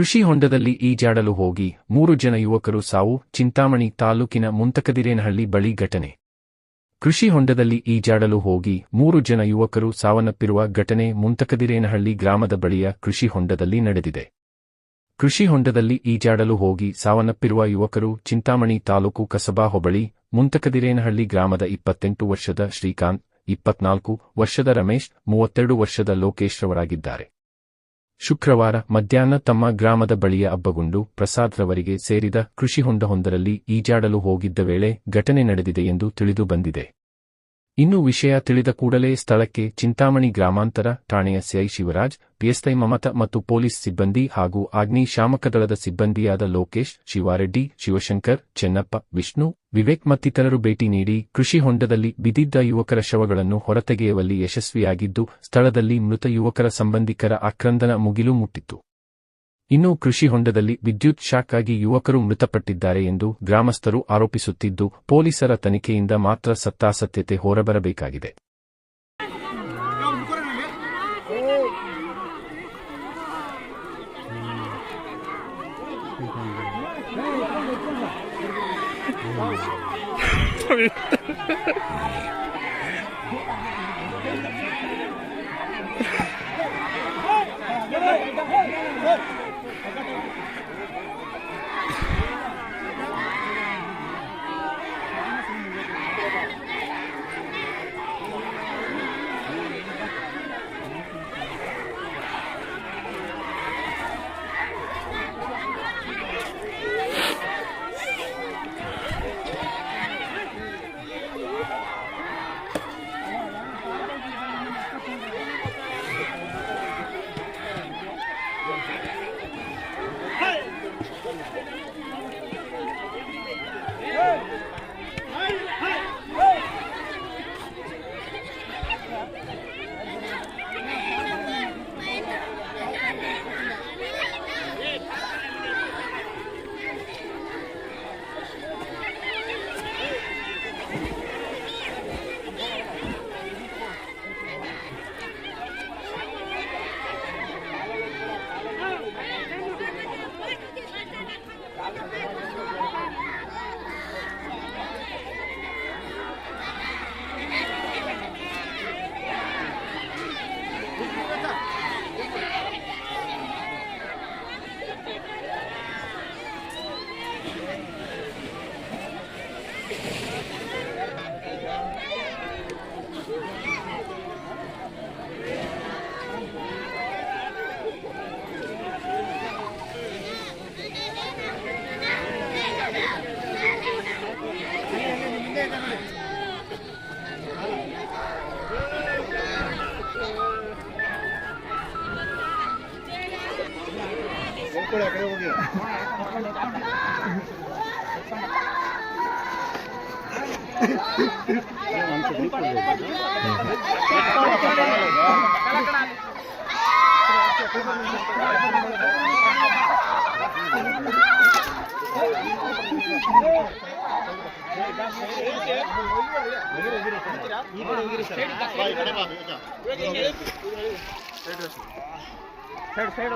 ಕೃಷಿ ಹೊಂಡದಲ್ಲಿ ಈಜಾಡಲು ಹೋಗಿ 3 ಜನ ಯುವಕರು ಸಾವು. ಚಿಂತಾಮಣಿ ತಾಲೂಕಿನ ಮುಂತಕದಿರೇನಹಳ್ಳಿ ಬಳಿ ಘಟನೆ. ಕೃಷಿ ಹೊಂಡದಲ್ಲಿ ಈಜಾಡಲು ಹೋಗಿ 3 ಜನ ಯುವಕರು ಸಾವನ್ನಪ್ಪಿರುವ ಘಟನೆ ಮುಂತಕದಿರೇನಹಳ್ಳಿ ಗ್ರಾಮದ ಬಳಿಯ ಕೃಷಿ ಹೊಂಡದಲ್ಲಿ ನಡೆದಿದೆ. ಕೃಷಿ ಹೊಂಡದಲ್ಲಿ ಈಜಾಡಲು ಹೋಗಿ ಸಾವನ್ನಪ್ಪಿರುವ ಯುವಕರು ಚಿಂತಾಮಣಿ ತಾಲೂಕು ಕಸಬಾ ಹೋಬಳಿ ಮುಂತಕದಿರೇನಹಳ್ಳಿ ಗ್ರಾಮದ 28 ವರ್ಷದ ಶ್ರೀಕಾಂತ್, 24 ವರ್ಷದ ರಮೇಶ್, 32 ವರ್ಷದ ಲೋಕೇಶ್ ರವರಾಗಿದ್ದಾರೆ. ಶುಕ್ರವಾರ ಮಧ್ಯಾಹ್ನ ತಮ್ಮ ಗ್ರಾಮದ ಬಳಿಯ ಅಬ್ಬಗುಂಡು ಪ್ರಸಾದ್ ರವರಿಗೆ ಸೇರಿದ ಕೃಷಿ ಹೊಂಡವೊಂದರಲ್ಲಿ ಈಜಾಡಲು ಹೋಗಿದ್ದ ವೇಳೆ ಘಟನೆ ನಡೆದಿದೆ ಎಂದು ತಿಳಿದು ಬಂದಿದೆ. ಇನ್ನು ವಿಷಯ ತಿಳಿದ ಕೂಡಲೇ ಸ್ಥಳಕ್ಕೆ ಚಿಂತಾಮಣಿ ಗ್ರಾಮಾಂತರ ಠಾಣೆಯ ಸಿಐ ಶಿವರಾಜ್, ಪಿಎಸ್ಐ ಮಮತಾ ಮತ್ತು ಪೊಲೀಸ್ ಸಿಬ್ಬಂದಿ ಹಾಗೂ ಅಗ್ನಿಶಾಮಕ ದಳದ ಸಿಬ್ಬಂದಿಯಾದ ಲೋಕೇಶ್, ಶಿವಾರೆಡ್ಡಿ, ಶಿವಶಂಕರ್, ಚೆನ್ನಪ್ಪ, ವಿಷ್ಣು, ವಿವೇಕ್ ಮತ್ತಿತರರು ಭೇಟಿ ನೀಡಿ ಕೃಷಿ ಹೊಂಡದಲ್ಲಿ ಬಿದ್ದಿದ್ದ ಯುವಕರ ಶವಗಳನ್ನು ಹೊರತೆಗೆಯುವಲ್ಲಿ ಯಶಸ್ವಿಯಾಗಿದ್ದು, ಸ್ಥಳದಲ್ಲಿ ಮೃತ ಯುವಕರ ಸಂಬಂಧಿಕರ ಆಕ್ರಂದನ ಮುಗಿಲು ಮುಟ್ಟಿತ್ತು. ಇನ್ನು ಕೃಷಿ ಹೊಂಡದಲ್ಲಿ ವಿದ್ಯುತ್ ಶಾಕ್ ಆಗಿ ಯುವಕರು ಮೃತಪಟ್ಟಿದ್ದಾರೆ ಎಂದು ಗ್ರಾಮಸ್ಥರು ಆರೋಪಿಸುತ್ತಿದ್ದು, ಪೊಲೀಸರ ತನಿಖೆಯಿಂದ ಮಾತ್ರ ಸತ್ಯಾಸತ್ಯತೆ ಹೊರಬರಬೇಕಾಗಿದೆ. ಸೈಡ್